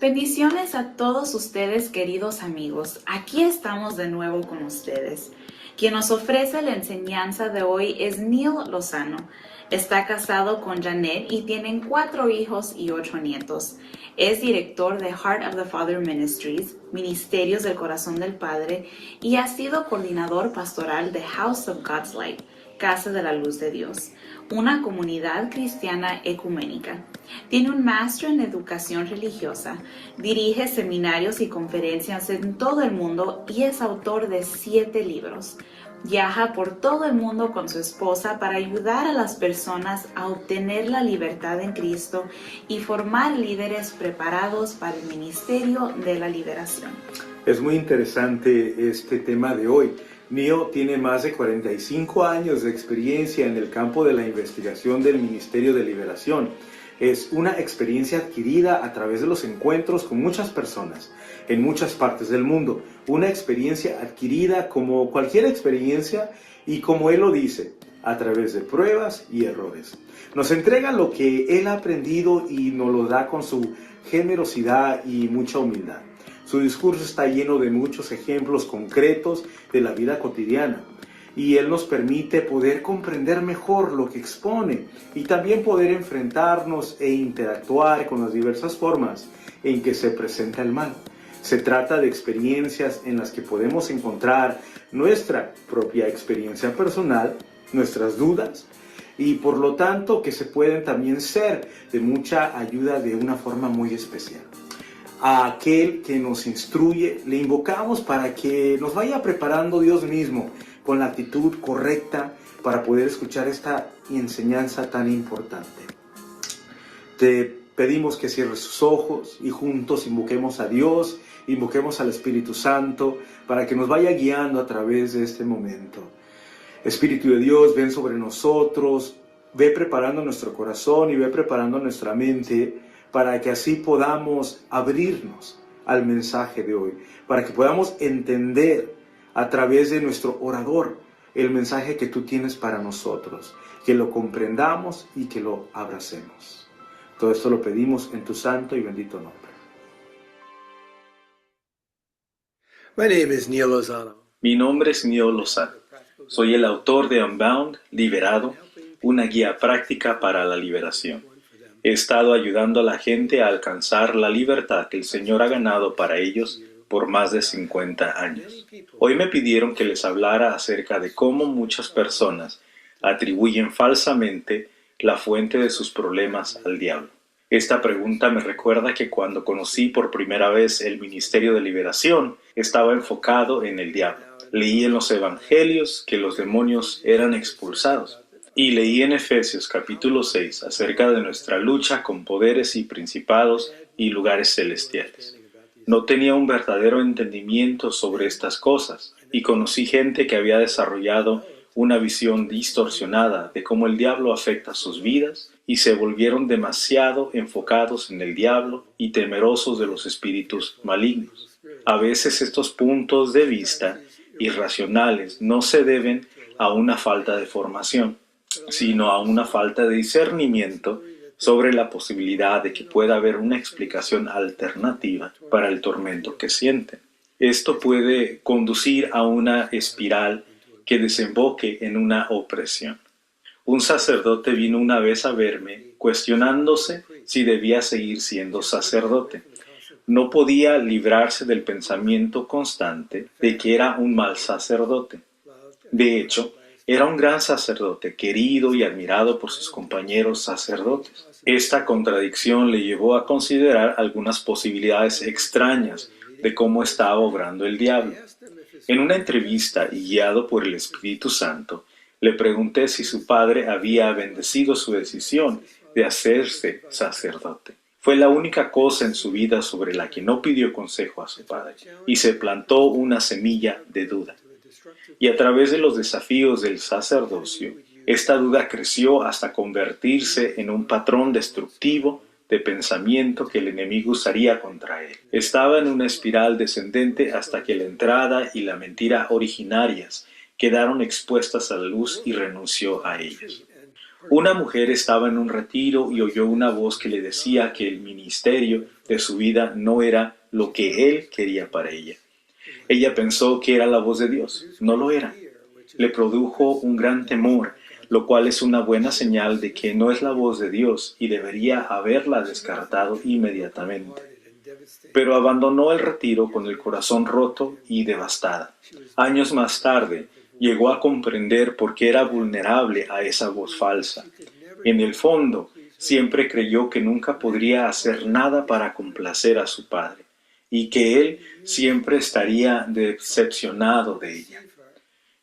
Bendiciones a todos ustedes, queridos amigos. Aquí estamos de nuevo con ustedes. Quien nos ofrece la enseñanza de hoy es Neil Lozano. Está casado con Janet y tienen 4 hijos y 8 nietos. Es director de Heart of the Father Ministries, Ministerios del Corazón del Padre, y ha sido coordinador pastoral de House of God's Light, Casa de la Luz de Dios, una comunidad cristiana ecuménica. Tiene un máster en educación religiosa, dirige seminarios y conferencias en todo el mundo y es autor de 7 libros. Viaja por todo el mundo con su esposa para ayudar a las personas a obtener la libertad en Cristo y formar líderes preparados para el ministerio de la liberación. Es muy interesante este tema de hoy. Neil tiene más de 45 años de experiencia en el campo de la investigación del Ministerio de Liberación. Es una experiencia adquirida a través de los encuentros con muchas personas en muchas partes del mundo. Una experiencia adquirida como cualquier experiencia y, como él lo dice, a través de pruebas y errores. Nos entrega lo que él ha aprendido y nos lo da con su generosidad y mucha humildad. Su discurso está lleno de muchos ejemplos concretos de la vida cotidiana y él nos permite poder comprender mejor lo que expone y también poder enfrentarnos e interactuar con las diversas formas en que se presenta el mal. Se trata de experiencias en las que podemos encontrar nuestra propia experiencia personal, nuestras dudas y por lo tanto que se pueden también ser de mucha ayuda de una forma muy especial. A aquel que nos instruye, le invocamos para que nos vaya preparando Dios mismo con la actitud correcta para poder escuchar esta enseñanza tan importante. Te pedimos que cierres sus ojos y juntos invoquemos a Dios, invoquemos al Espíritu Santo para que nos vaya guiando a través de este momento. Espíritu de Dios, ven sobre nosotros, ve preparando nuestro corazón y ve preparando nuestra mente para que así podamos abrirnos al mensaje de hoy, para que podamos entender a través de nuestro orador el mensaje que tú tienes para nosotros, que lo comprendamos y que lo abracemos. Todo esto lo pedimos en tu santo y bendito nombre. My name is Neil Lozano. Mi nombre es Neil Lozano. Soy el autor de Unbound, Liberado, una guía práctica para la liberación. He estado ayudando a la gente a alcanzar la libertad que el Señor ha ganado para ellos por más de 50 años. Hoy me pidieron que les hablara acerca de cómo muchas personas atribuyen falsamente la fuente de sus problemas al diablo. Esta pregunta me recuerda que cuando conocí por primera vez el Ministerio de Liberación, estaba enfocado en el diablo. Leí en los evangelios que los demonios eran expulsados. Y leí en Efesios capítulo 6 acerca de nuestra lucha con poderes y principados y lugares celestiales. No tenía un verdadero entendimiento sobre estas cosas y conocí gente que había desarrollado una visión distorsionada de cómo el diablo afecta sus vidas y se volvieron demasiado enfocados en el diablo y temerosos de los espíritus malignos. A veces estos puntos de vista irracionales no se deben a una falta de formación, sino a una falta de discernimiento sobre la posibilidad de que pueda haber una explicación alternativa para el tormento que sienten. Esto puede conducir a una espiral que desemboque en una opresión. Un sacerdote vino una vez a verme cuestionándose si debía seguir siendo sacerdote. No podía librarse del pensamiento constante de que era un mal sacerdote. De hecho, era un gran sacerdote, querido y admirado por sus compañeros sacerdotes. Esta contradicción le llevó a considerar algunas posibilidades extrañas de cómo estaba obrando el diablo. En una entrevista y guiado por el Espíritu Santo, le pregunté si su padre había bendecido su decisión de hacerse sacerdote. Fue la única cosa en su vida sobre la que no pidió consejo a su padre, y se plantó una semilla de duda. Y a través de los desafíos del sacerdocio, esta duda creció hasta convertirse en un patrón destructivo de pensamiento que el enemigo usaría contra él. Estaba en una espiral descendente hasta que la entrada y la mentira originarias quedaron expuestas a la luz y renunció a ellas. Una mujer estaba en un retiro y oyó una voz que le decía que el ministerio de su vida no era lo que él quería para ella. Ella pensó que era la voz de Dios. No lo era. Le produjo un gran temor, lo cual es una buena señal de que no es la voz de Dios y debería haberla descartado inmediatamente. Pero abandonó el retiro con el corazón roto y devastada. Años más tarde, llegó a comprender por qué era vulnerable a esa voz falsa. En el fondo, siempre creyó que nunca podría hacer nada para complacer a su padre y que él siempre estaría decepcionado de ella.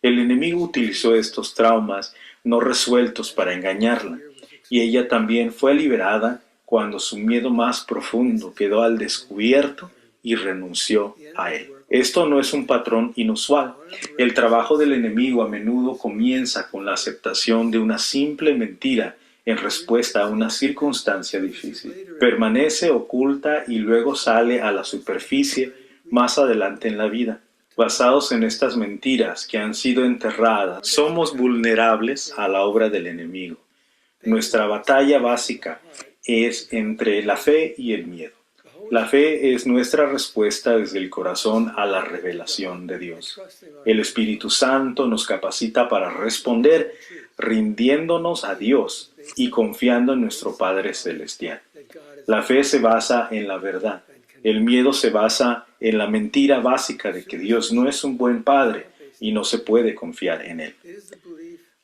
El enemigo utilizó estos traumas no resueltos para engañarla, y ella también fue liberada cuando su miedo más profundo quedó al descubierto y renunció a él. Esto no es un patrón inusual. El trabajo del enemigo a menudo comienza con la aceptación de una simple mentira en respuesta a una circunstancia difícil. Permanece oculta y luego sale a la superficie más adelante en la vida. Basados en estas mentiras que han sido enterradas, somos vulnerables a la obra del enemigo. Nuestra batalla básica es entre la fe y el miedo. La fe es nuestra respuesta desde el corazón a la revelación de Dios. El Espíritu Santo nos capacita para responder rindiéndonos a Dios y confiando en nuestro Padre Celestial. La fe se basa en la verdad. El miedo se basa en la mentira básica de que Dios no es un buen Padre y no se puede confiar en Él.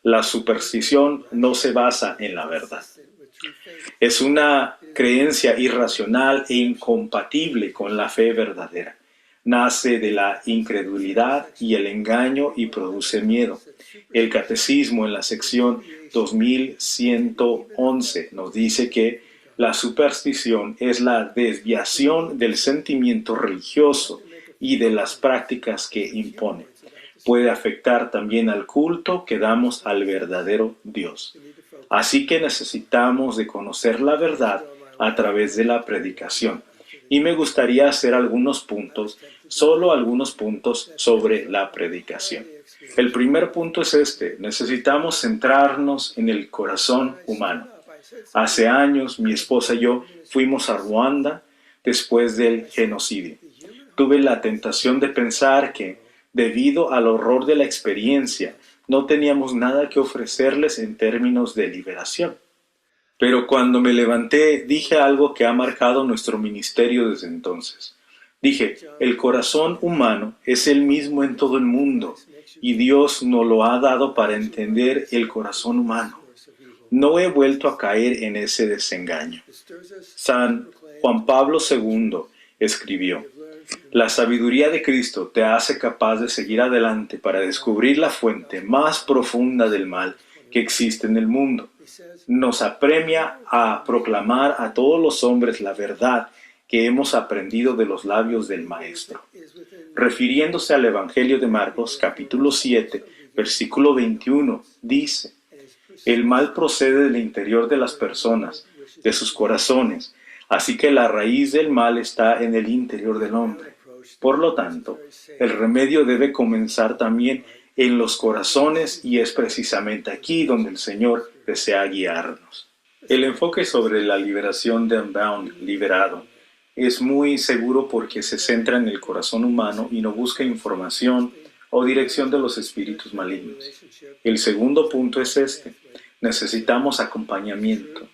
La superstición no se basa en la verdad. Es una creencia irracional e incompatible con la fe verdadera. Nace de la incredulidad y el engaño y produce miedo. El Catecismo en la sección 2111 nos dice que la superstición es la desviación del sentimiento religioso y de las prácticas que impone. Puede afectar también al culto que damos al verdadero Dios. Así que necesitamos de conocer la verdad a través de la predicación. Y me gustaría hacer solo algunos puntos sobre la predicación. El primer punto es este: necesitamos centrarnos en el corazón humano. Hace años, mi esposa y yo fuimos a Ruanda después del genocidio. Tuve la tentación de pensar que, debido al horror de la experiencia, no teníamos nada que ofrecerles en términos de liberación. Pero cuando me levanté, dije algo que ha marcado nuestro ministerio desde entonces. Dije, el corazón humano es el mismo en todo el mundo, y Dios nos lo ha dado para entender el corazón humano. No he vuelto a caer en ese desengaño. San Juan Pablo II escribió: la sabiduría de Cristo te hace capaz de seguir adelante para descubrir la fuente más profunda del mal que existe en el mundo. Nos apremia a proclamar a todos los hombres la verdad que hemos aprendido de los labios del Maestro. Refiriéndose al Evangelio de Marcos, capítulo 7, versículo 21, dice: el mal procede del interior de las personas, de sus corazones, así que la raíz del mal está en el interior del hombre. Por lo tanto, el remedio debe comenzar también en los corazones y es precisamente aquí donde el Señor desea guiarnos. El enfoque sobre la liberación de Unbound, liberado, es muy seguro porque se centra en el corazón humano y no busca información o dirección de los espíritus malignos. El segundo punto es este: necesitamos acompañamiento.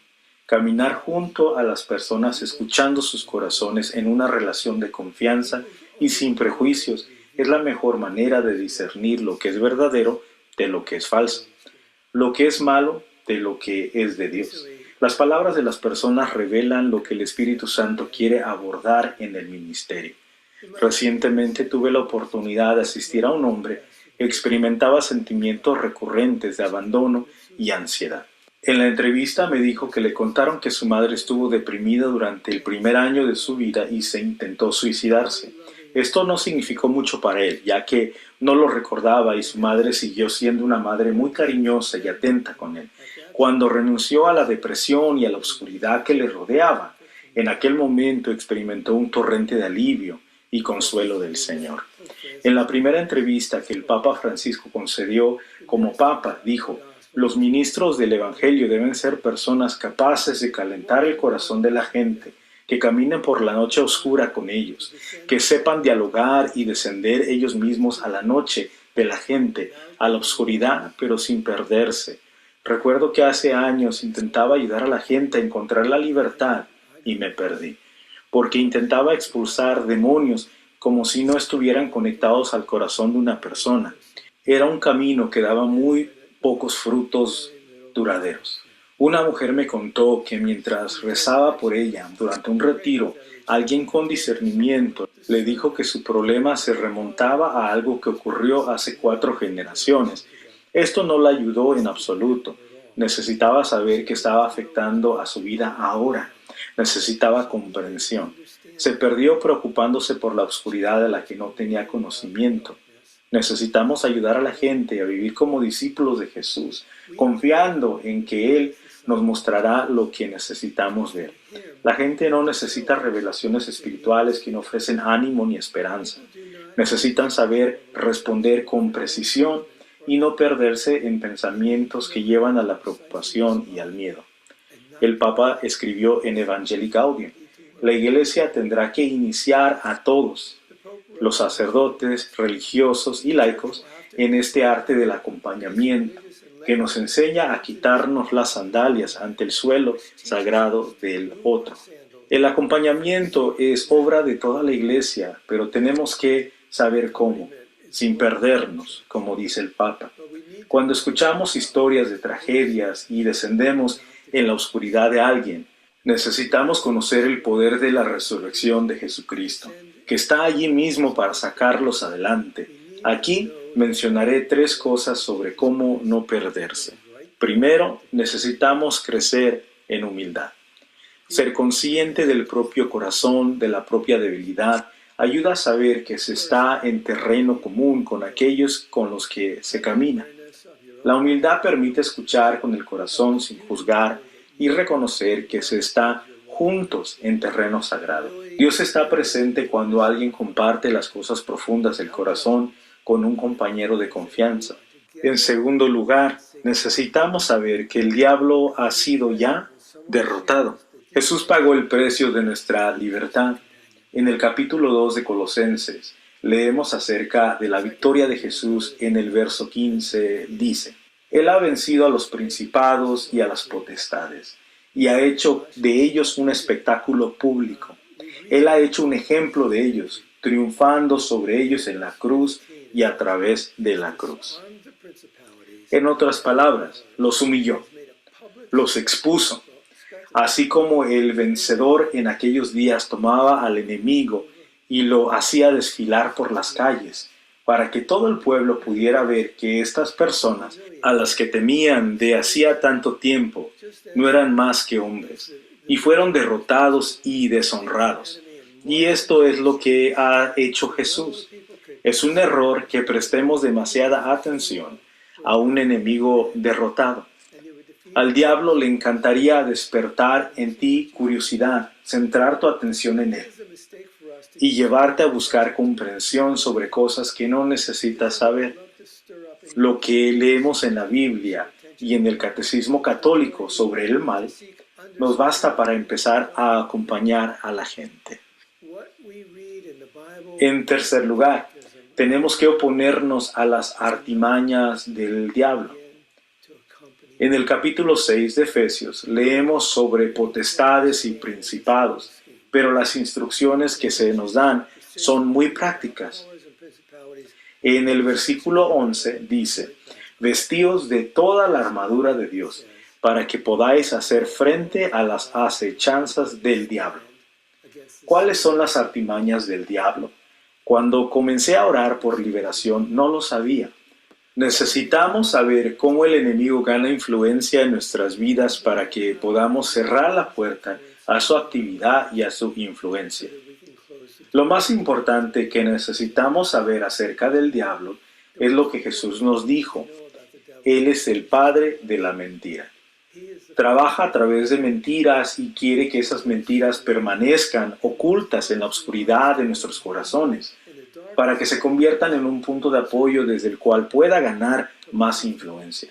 Caminar junto a las personas escuchando sus corazones en una relación de confianza y sin prejuicios es la mejor manera de discernir lo que es verdadero de lo que es falso, lo que es malo de lo que es de Dios. Las palabras de las personas revelan lo que el Espíritu Santo quiere abordar en el ministerio. Recientemente tuve la oportunidad de asistir a un hombre que experimentaba sentimientos recurrentes de abandono y ansiedad. En la entrevista me dijo que le contaron que su madre estuvo deprimida durante el primer año de su vida y se intentó suicidarse. Esto no significó mucho para él, ya que no lo recordaba y su madre siguió siendo una madre muy cariñosa y atenta con él. Cuando renunció a la depresión y a la oscuridad que le rodeaba, en aquel momento experimentó un torrente de alivio y consuelo del Señor. En la primera entrevista que el Papa Francisco concedió como Papa, dijo: Los ministros del Evangelio deben ser personas capaces de calentar el corazón de la gente, que caminen por la noche oscura con ellos, que sepan dialogar y descender ellos mismos a la noche de la gente, a la oscuridad, pero sin perderse. Recuerdo que hace años intentaba ayudar a la gente a encontrar la libertad y me perdí, porque intentaba expulsar demonios como si no estuvieran conectados al corazón de una persona. Era un camino que daba muy pocos frutos duraderos. Una mujer me contó que mientras rezaba por ella durante un retiro, alguien con discernimiento le dijo que su problema se remontaba a algo que ocurrió hace 4 generaciones. Esto no la ayudó en absoluto. Necesitaba saber que estaba afectando a su vida ahora. Necesitaba comprensión. Se perdió preocupándose por la oscuridad de la que no tenía conocimiento. Necesitamos ayudar a la gente a vivir como discípulos de Jesús, confiando en que Él nos mostrará lo que necesitamos ver. La gente no necesita revelaciones espirituales que no ofrecen ánimo ni esperanza. Necesitan saber responder con precisión y no perderse en pensamientos que llevan a la preocupación y al miedo. El Papa escribió en Evangelii Gaudium: la Iglesia tendrá que iniciar a todos, los sacerdotes, religiosos y laicos, en este arte del acompañamiento, que nos enseña a quitarnos las sandalias ante el suelo sagrado del otro. El acompañamiento es obra de toda la Iglesia, pero tenemos que saber cómo, sin perdernos, como dice el Papa. Cuando escuchamos historias de tragedias y descendemos en la oscuridad de alguien, necesitamos conocer el poder de la resurrección de Jesucristo, que está allí mismo para sacarlos adelante. Aquí mencionaré 3 cosas sobre cómo no perderse. Primero, necesitamos crecer en humildad. Ser consciente del propio corazón, de la propia debilidad, ayuda a saber que se está en terreno común con aquellos con los que se camina. La humildad permite escuchar con el corazón sin juzgar y reconocer que se está juntos en terreno sagrado. Dios está presente cuando alguien comparte las cosas profundas del corazón con un compañero de confianza. En segundo lugar, necesitamos saber que el diablo ha sido ya derrotado. Jesús pagó el precio de nuestra libertad. En el capítulo 2 de Colosenses, leemos acerca de la victoria de Jesús en el verso 15, dice: Él ha vencido a los principados y a las potestades, y ha hecho de ellos un espectáculo público. Él ha hecho un ejemplo de ellos, triunfando sobre ellos en la cruz y a través de la cruz. En otras palabras, los humilló, los expuso, así como el vencedor en aquellos días tomaba al enemigo y lo hacía desfilar por las calles, para que todo el pueblo pudiera ver que estas personas, a las que temían de hacía tanto tiempo, no eran más que hombres, y fueron derrotados y deshonrados. Y esto es lo que ha hecho Jesús. Es un error que prestemos demasiada atención a un enemigo derrotado. Al diablo le encantaría despertar en ti curiosidad, centrar tu atención en él y llevarte a buscar comprensión sobre cosas que no necesitas saber. Lo que leemos en la Biblia y en el Catecismo Católico sobre el mal nos basta para empezar a acompañar a la gente. En tercer lugar, tenemos que oponernos a las artimañas del diablo. En el capítulo 6 de Efesios leemos sobre potestades y principados, pero las instrucciones que se nos dan son muy prácticas. En el versículo 11 dice: vestíos de toda la armadura de Dios, para que podáis hacer frente a las acechanzas del diablo. ¿Cuáles son las artimañas del diablo? Cuando comencé a orar por liberación no lo sabía. Necesitamos saber cómo el enemigo gana influencia en nuestras vidas para que podamos cerrar la puerta a su actividad y a su influencia. Lo más importante que necesitamos saber acerca del diablo es lo que Jesús nos dijo. Él es el padre de la mentira. Trabaja a través de mentiras y quiere que esas mentiras permanezcan ocultas en la oscuridad de nuestros corazones, para que se conviertan en un punto de apoyo desde el cual pueda ganar más influencia.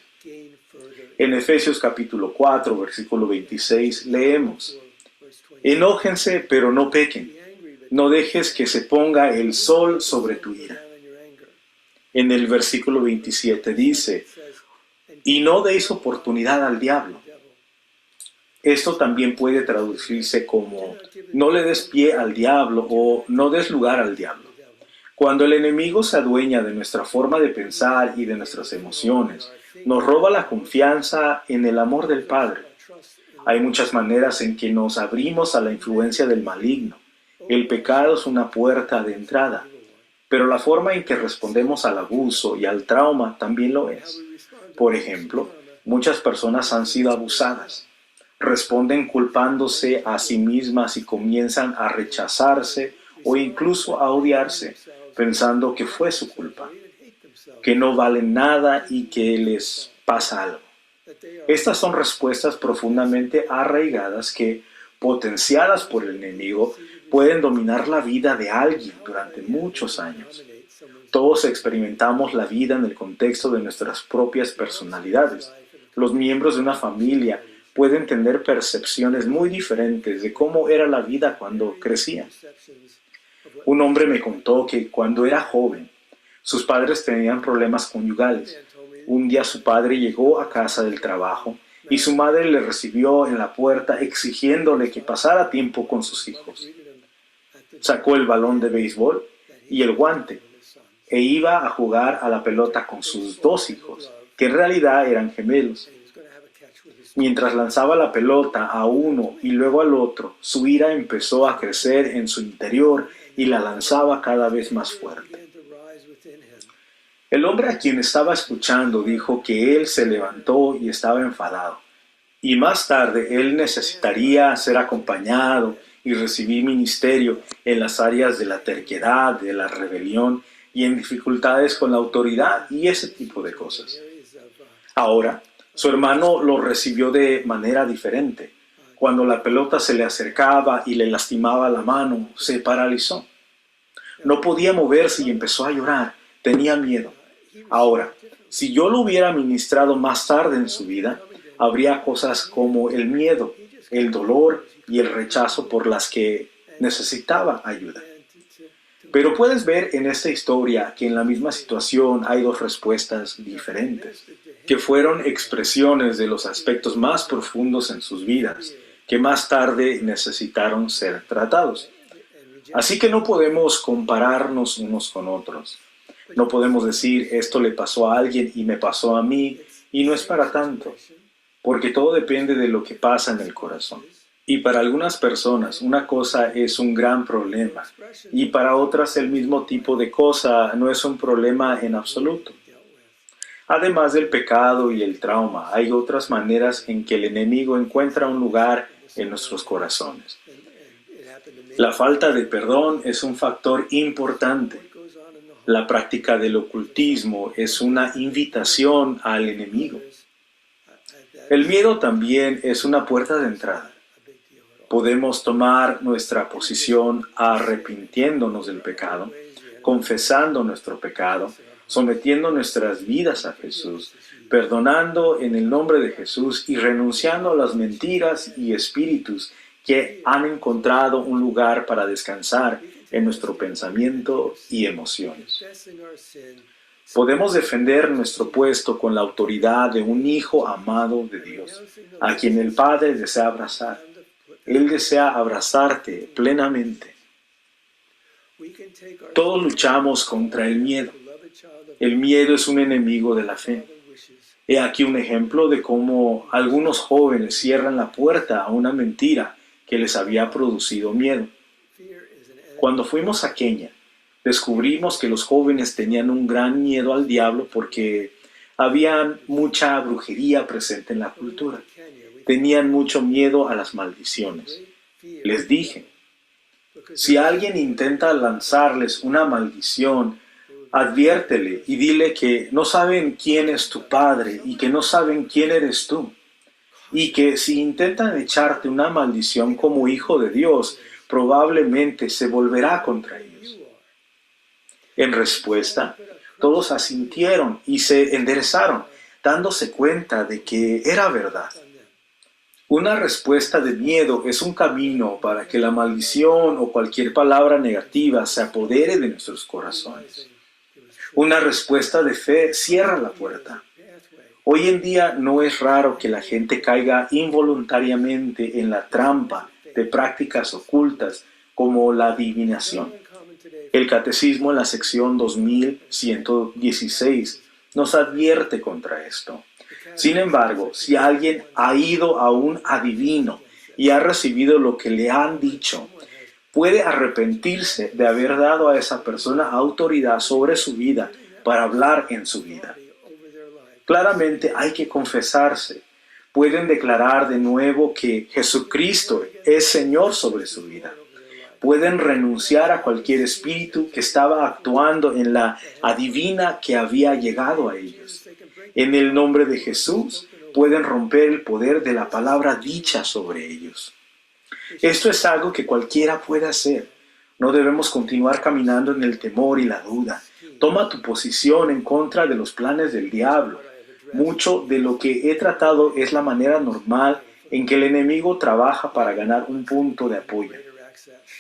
En Efesios capítulo 4, versículo 26, leemos: Enójense, pero no pequen. No dejes que se ponga el sol sobre tu ira. En el versículo 27 dice: y no deis oportunidad al diablo. Esto también puede traducirse como: no le des pie al diablo o no des lugar al diablo. Cuando el enemigo se adueña de nuestra forma de pensar y de nuestras emociones, nos roba la confianza en el amor del Padre. Hay muchas maneras en que nos abrimos a la influencia del maligno. El pecado es una puerta de entrada, pero la forma en que respondemos al abuso y al trauma también lo es. Por ejemplo, muchas personas han sido abusadas. Responden culpándose a sí mismas y comienzan a rechazarse o incluso a odiarse, pensando que fue su culpa, que no valen nada y que les pasa algo. Estas son respuestas profundamente arraigadas que, potenciadas por el enemigo, pueden dominar la vida de alguien durante muchos años. Todos experimentamos la vida en el contexto de nuestras propias personalidades. Los miembros de una familia pueden tener percepciones muy diferentes de cómo era la vida cuando crecían. Un hombre me contó que cuando era joven, sus padres tenían problemas conyugales. Un día su padre llegó a casa del trabajo y su madre le recibió en la puerta exigiéndole que pasara tiempo con sus hijos. Sacó el balón de béisbol y el guante e iba a jugar a la pelota con sus dos hijos, que en realidad eran gemelos. Mientras lanzaba la pelota a uno y luego al otro, su ira empezó a crecer en su interior y la lanzaba cada vez más fuerte. El hombre a quien estaba escuchando dijo que él se levantó y estaba enfadado, y más tarde él necesitaría ser acompañado y recibir ministerio en las áreas de la terquedad, de la rebelión y en dificultades con la autoridad y ese tipo de cosas. Ahora, su hermano lo recibió de manera diferente. Cuando la pelota se le acercaba y le lastimaba la mano, se paralizó. No podía moverse y empezó a llorar. Tenía miedo. Ahora, si yo lo hubiera ministrado más tarde en su vida, habría cosas como el miedo, el dolor y el rechazo por las que necesitaba ayuda. Pero puedes ver en esta historia que en la misma situación hay dos respuestas diferentes, que fueron expresiones de los aspectos más profundos en sus vidas, que más tarde necesitaron ser tratados. Así que no podemos compararnos unos con otros. No podemos decir, esto le pasó a alguien y me pasó a mí, y no es para tanto, porque todo depende de lo que pasa en el corazón. Y para algunas personas una cosa es un gran problema, y para otras el mismo tipo de cosa no es un problema en absoluto. Además del pecado y el trauma, hay otras maneras en que el enemigo encuentra un lugar en nuestros corazones. La falta de perdón es un factor importante. La práctica del ocultismo es una invitación al enemigo. El miedo también es una puerta de entrada. Podemos tomar nuestra posición arrepintiéndonos del pecado, confesando nuestro pecado, sometiendo nuestras vidas a Jesús, perdonando en el nombre de Jesús y renunciando a las mentiras y espíritus que han encontrado un lugar para descansar en nuestro pensamiento y emociones. Podemos defender nuestro puesto con la autoridad de un hijo amado de Dios, a quien el Padre desea abrazar. Él desea abrazarte plenamente. Todos luchamos contra el miedo. El miedo es un enemigo de la fe. He aquí un ejemplo de cómo algunos jóvenes cierran la puerta a una mentira que les había producido miedo. Cuando fuimos a Kenia, descubrimos que los jóvenes tenían un gran miedo al diablo porque había mucha brujería presente en la cultura. Tenían mucho miedo a las maldiciones. Les dije, si alguien intenta lanzarles una maldición, adviértele y dile que no saben quién es tu padre y que no saben quién eres tú. Y que si intentan echarte una maldición como hijo de Dios, probablemente se volverá contra ellos. En respuesta, todos asintieron y se enderezaron. dándose cuenta de que era verdad. Una respuesta de miedo es un camino para que la maldición o cualquier palabra negativa se apodere de nuestros corazones. Una respuesta de fe cierra la puerta. Hoy en día no es raro que la gente caiga involuntariamente en la trampa de prácticas ocultas como la adivinación. El Catecismo en la sección 2116 nos advierte contra esto. Sin embargo, si alguien ha ido a un adivino y ha recibido lo que le han dicho, puede arrepentirse de haber dado a esa persona autoridad sobre su vida para hablar en su vida. Claramente hay que confesarse. Pueden declarar de nuevo que Jesucristo es Señor sobre su vida. Pueden renunciar a cualquier espíritu que estaba actuando en la adivina que había llegado a ellos. En el nombre de Jesús pueden romper el poder de la palabra dicha sobre ellos. Esto es algo que cualquiera puede hacer. No debemos continuar caminando en el temor y la duda. Toma tu posición en contra de los planes del diablo. Mucho de lo que he tratado es la manera normal en que el enemigo trabaja para ganar un punto de apoyo.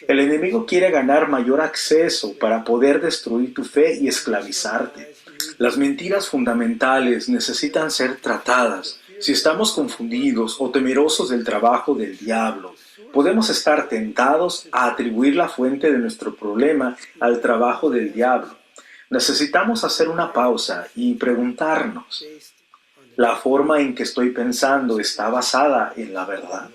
El enemigo quiere ganar mayor acceso para poder destruir tu fe y esclavizarte. Las mentiras fundamentales necesitan ser tratadas. Si estamos confundidos o temerosos del trabajo del diablo, podemos estar tentados a atribuir la fuente de nuestro problema al trabajo del diablo. Necesitamos hacer una pausa y preguntarnos, ¿la forma en que estoy pensando está basada en la verdad?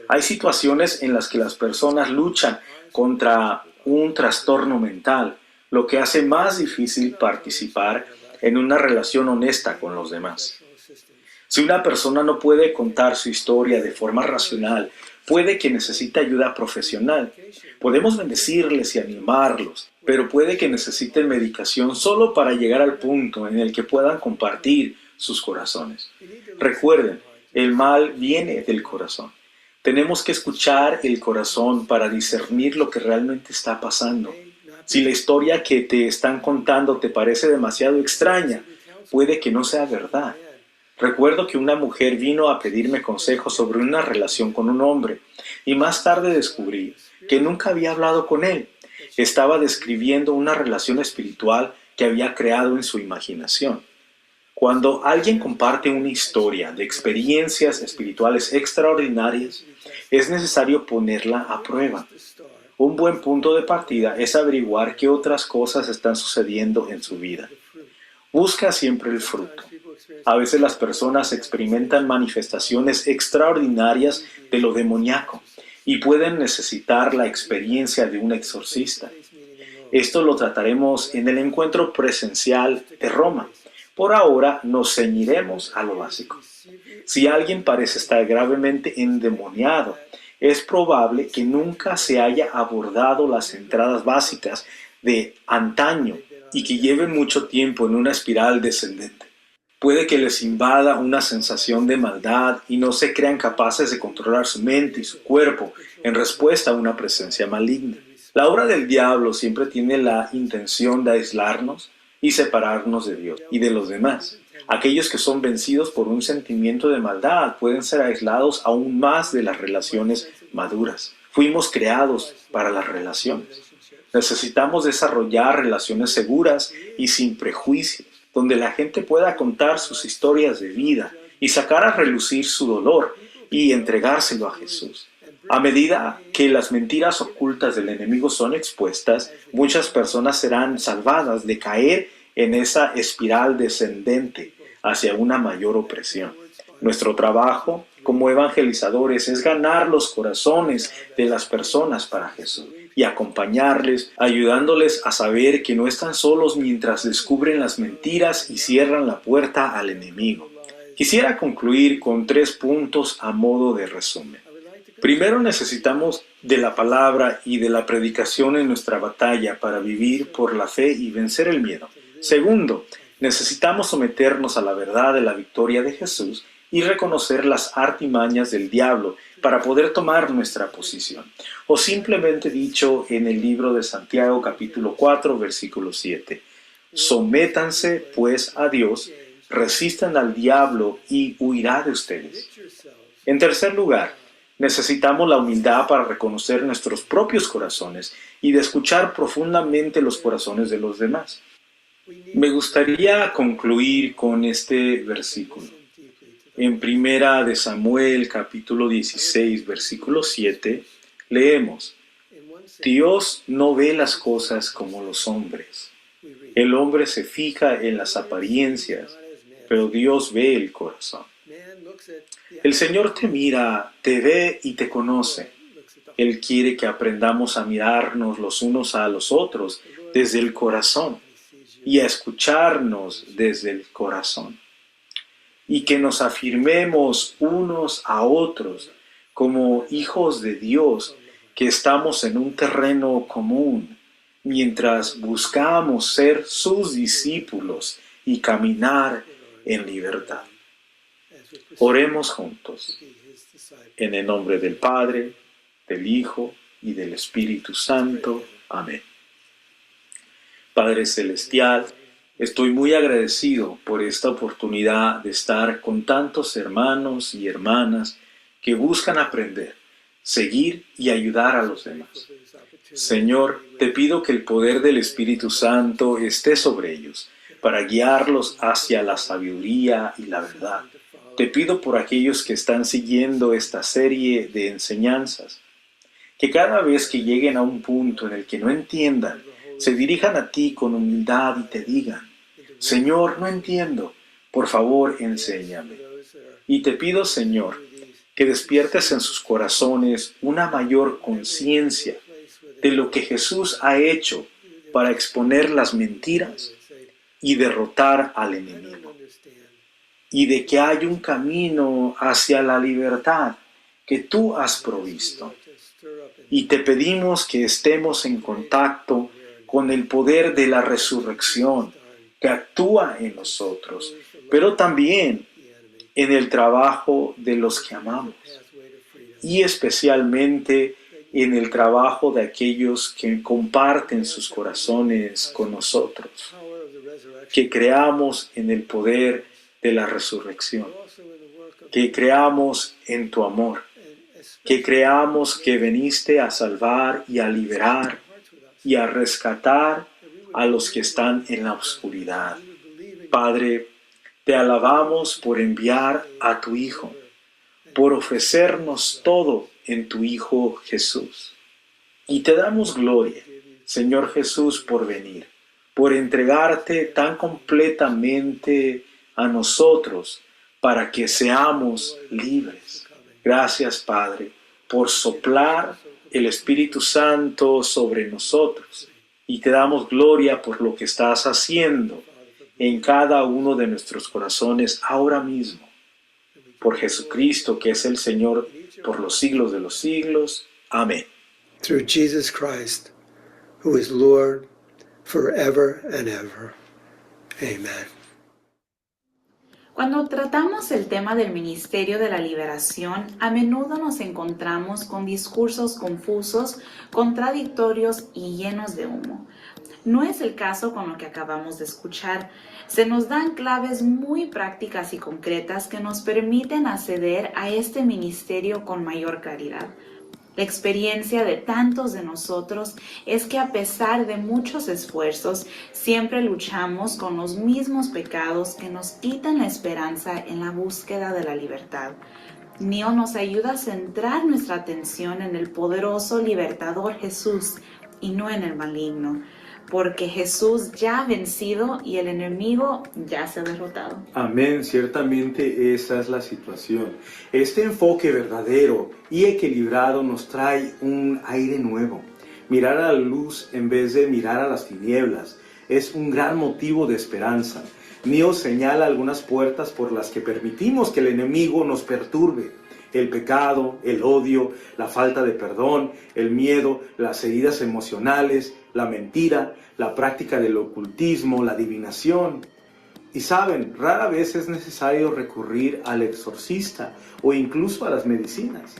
Hay situaciones en las que las personas luchan contra un trastorno mental, lo que hace más difícil participar en una relación honesta con los demás. Si una persona no puede contar su historia de forma racional, puede que necesite ayuda profesional. Podemos bendecirles y animarlos, pero puede que necesiten medicación solo para llegar al punto en el que puedan compartir sus corazones. Recuerden, el mal viene del corazón. Tenemos que escuchar el corazón para discernir lo que realmente está pasando. Si la historia que te están contando te parece demasiado extraña, puede que no sea verdad. Recuerdo que una mujer vino a pedirme consejos sobre una relación con un hombre y más tarde descubrí que nunca había hablado con él. Estaba describiendo una relación espiritual que había creado en su imaginación. Cuando alguien comparte una historia de experiencias espirituales extraordinarias, es necesario ponerla a prueba. Un buen punto de partida es averiguar qué otras cosas están sucediendo en su vida. Busca siempre el fruto. A veces las personas experimentan manifestaciones extraordinarias de lo demoníaco y pueden necesitar la experiencia de un exorcista. Esto lo trataremos en el encuentro presencial de Roma. Por ahora nos ceñiremos a lo básico. Si alguien parece estar gravemente endemoniado, es probable que nunca se haya abordado las entradas básicas de antaño y que lleven mucho tiempo en una espiral descendente. Puede que les invada una sensación de maldad y no se crean capaces de controlar su mente y su cuerpo en respuesta a una presencia maligna. La obra del diablo siempre tiene la intención de aislarnos y separarnos de Dios y de los demás. Aquellos que son vencidos por un sentimiento de maldad pueden ser aislados aún más de las relaciones maduras. Fuimos creados para las relaciones. Necesitamos desarrollar relaciones seguras y sin prejuicios, donde la gente pueda contar sus historias de vida y sacar a relucir su dolor y entregárselo a Jesús. A medida que las mentiras ocultas del enemigo son expuestas, muchas personas serán salvadas de caer en esa espiral descendente hacia una mayor opresión. Nuestro trabajo como evangelizadores es ganar los corazones de las personas para Jesús y acompañarles, ayudándoles a saber que no están solos mientras descubren las mentiras y cierran la puerta al enemigo. Quisiera concluir con 3 puntos a modo de resumen. Primero, necesitamos de la palabra y de la predicación en nuestra batalla para vivir por la fe y vencer el miedo. Segundo, necesitamos someternos a la verdad de la victoria de Jesús y reconocer las artimañas del diablo para poder tomar nuestra posición. O simplemente dicho en el libro de Santiago capítulo 4 versículo 7, sométanse pues a Dios, resistan al diablo y huirá de ustedes. En tercer lugar, necesitamos la humildad para reconocer nuestros propios corazones y de escuchar profundamente los corazones de los demás. Me gustaría concluir con este versículo. En Primera de Samuel, capítulo 16, versículo 7, leemos: Dios no ve las cosas como los hombres. El hombre se fija en las apariencias, pero Dios ve el corazón. El Señor te mira, te ve y te conoce. Él quiere que aprendamos a mirarnos los unos a los otros desde el corazón y a escucharnos desde el corazón. Y que nos afirmemos unos a otros como hijos de Dios que estamos en un terreno común mientras buscamos ser sus discípulos y caminar en libertad. Oremos juntos. En el nombre del Padre, del Hijo y del Espíritu Santo. Amén. Padre Celestial, estoy muy agradecido por esta oportunidad de estar con tantos hermanos y hermanas que buscan aprender, seguir y ayudar a los demás. Señor, te pido que el poder del Espíritu Santo esté sobre ellos para guiarlos hacia la sabiduría y la verdad. Te pido por aquellos que están siguiendo esta serie de enseñanzas, que cada vez que lleguen a un punto en el que no entiendan, se dirijan a ti con humildad y te digan: Señor, no entiendo, por favor, enséñame. Y te pido, Señor, que despiertes en sus corazones una mayor conciencia de lo que Jesús ha hecho para exponer las mentiras y derrotar al enemigo, y de que hay un camino hacia la libertad que tú has provisto. Y te pedimos que estemos en contacto con el poder de la resurrección que actúa en nosotros, pero también en el trabajo de los que amamos, y especialmente en el trabajo de aquellos que comparten sus corazones con nosotros. Que creamos en el poder de la resurrección, que creamos en tu amor, que creamos que viniste a salvar y a liberar y a rescatar a los que están en la oscuridad. Padre, te alabamos por enviar a tu Hijo, por ofrecernos todo en tu Hijo Jesús. Y te damos gloria, Señor Jesús, por venir, por entregarte tan completamente a nosotros para que seamos libres. Gracias, Padre, por soplar el Espíritu Santo sobre nosotros. Y te damos gloria por lo que estás haciendo en cada uno de nuestros corazones ahora mismo. Por Jesucristo, que es el Señor por los siglos de los siglos. Amén. Through Jesus Christ, who is Lord forever and ever. Amen. Cuando tratamos el tema del ministerio de la liberación, a menudo nos encontramos con discursos confusos, contradictorios y llenos de humo. No es el caso con lo que acabamos de escuchar. Se nos dan claves muy prácticas y concretas que nos permiten acceder a este ministerio con mayor claridad. La experiencia de tantos de nosotros es que a pesar de muchos esfuerzos, siempre luchamos con los mismos pecados que nos quitan la esperanza en la búsqueda de la libertad. Neil nos ayuda a centrar nuestra atención en el poderoso libertador Jesús y no en el maligno, porque Jesús ya ha vencido y el enemigo ya se ha derrotado. Amén, ciertamente esa es la situación. Este enfoque verdadero y equilibrado nos trae un aire nuevo. Mirar a la luz en vez de mirar a las tinieblas es un gran motivo de esperanza. Neil señala algunas puertas por las que permitimos que el enemigo nos perturbe. El pecado, el odio, la falta de perdón, el miedo, las heridas emocionales, la mentira, la práctica del ocultismo, la adivinación. Y saben, rara vez es necesario recurrir al exorcista o incluso a las medicinas.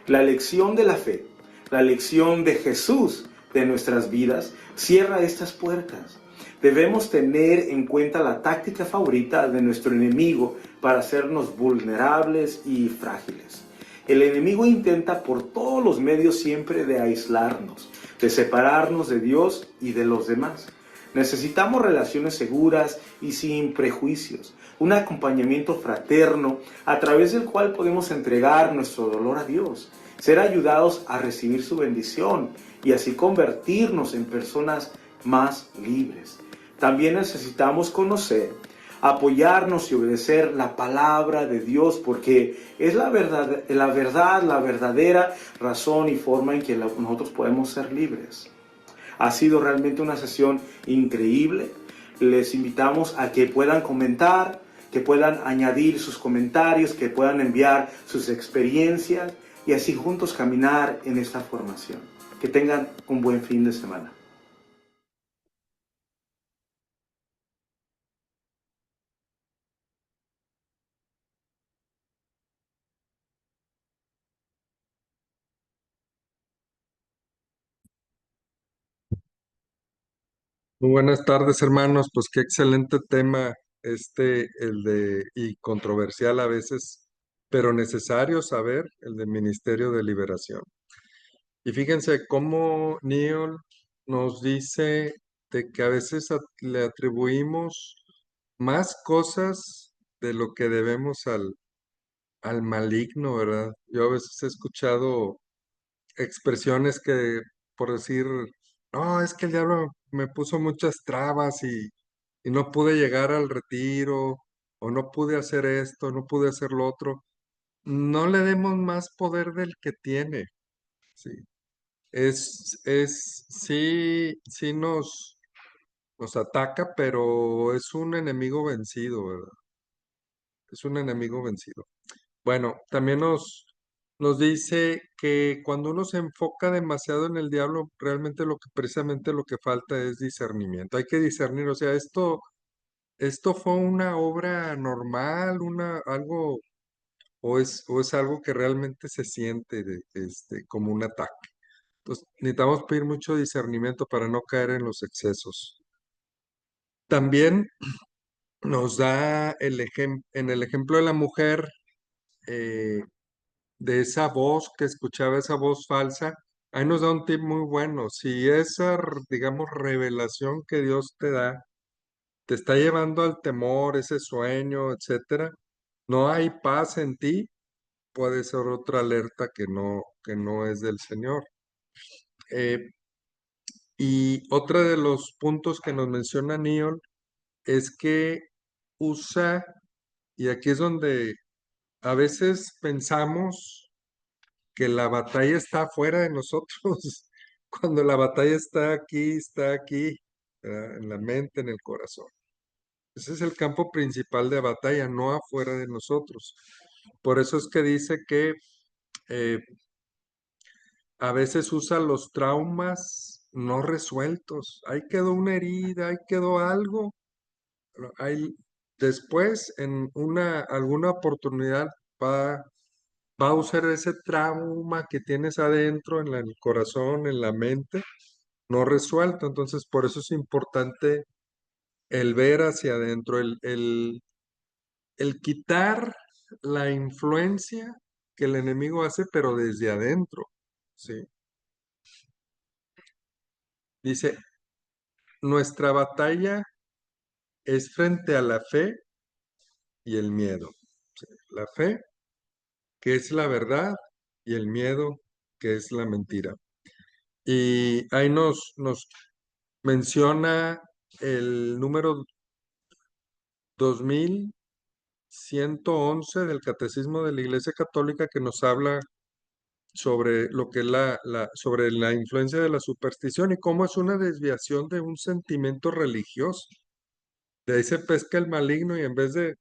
La elección de la fe, la elección de Jesús de nuestras vidas, cierra estas puertas. Debemos tener en cuenta la táctica favorita de nuestro enemigo para hacernos vulnerables y frágiles. El enemigo intenta por todos los medios siempre de aislarnos, de separarnos de Dios y de los demás. Necesitamos relaciones seguras y sin prejuicios, un acompañamiento fraterno a través del cual podemos entregar nuestro dolor a Dios, ser ayudados a recibir su bendición y así convertirnos en personas más libres. También necesitamos conocer, apoyarnos y obedecer la palabra de Dios, porque es la verdadera razón y forma en que nosotros podemos ser libres. Ha sido realmente una sesión increíble. Les invitamos a que puedan comentar, que puedan añadir sus comentarios, que puedan enviar sus experiencias y así juntos caminar en esta formación. Que tengan un buen fin de semana. Muy buenas tardes, hermanos. Pues qué excelente tema y controversial a veces, pero necesario saber, el del Ministerio de Liberación. Y fíjense cómo Neil nos dice de que a veces le atribuimos más cosas de lo que debemos al maligno, ¿verdad? Yo a veces he escuchado expresiones que, por decir, no, es que el diablo me puso muchas trabas y no pude llegar al retiro, o no pude hacer esto, no pude hacer lo otro. No le demos más poder del que tiene, ¿sí? Sí nos ataca, pero es un enemigo vencido, ¿verdad? Es un enemigo vencido. Bueno, también nos dice que cuando uno se enfoca demasiado en el diablo, realmente precisamente lo que falta es discernimiento. Hay que discernir, o sea, esto fue una obra normal, o es algo que realmente se siente como un ataque. Entonces, necesitamos pedir mucho discernimiento para no caer en los excesos. También nos da en el ejemplo de la mujer, eh, de esa voz que escuchaba, esa voz falsa, ahí nos da un tip muy bueno. Si digamos, revelación que Dios te da, te está llevando al temor, ese sueño, etcétera, no hay paz en ti, puede ser otra alerta que no es del Señor. Y otro de los puntos que nos menciona Neil es que usa, y aquí es donde a veces pensamos que la batalla está fuera de nosotros, cuando la batalla está aquí, ¿verdad? En la mente, en el corazón. Ese es el campo principal de batalla, no afuera de nosotros. Por eso es que dice que eh, a veces usa los traumas no resueltos. Ahí quedó una herida, ahí quedó algo. Pero después, en alguna oportunidad, va va a usar ese trauma que tienes adentro, en el corazón, en la mente, no resuelto. Entonces, por eso es importante el ver hacia adentro, el quitar la influencia que el enemigo hace, pero desde adentro. ¿Sí? Dice, nuestra batalla es frente a la fe y el miedo. ¿Sí? La fe, que es la verdad, y el miedo, que es la mentira. Y ahí nos menciona el número 2111 del Catecismo de la Iglesia Católica, que nos habla sobre lo que es sobre la influencia de la superstición y cómo es una desviación de un sentimiento religioso. De ahí se pesca el maligno y en vez de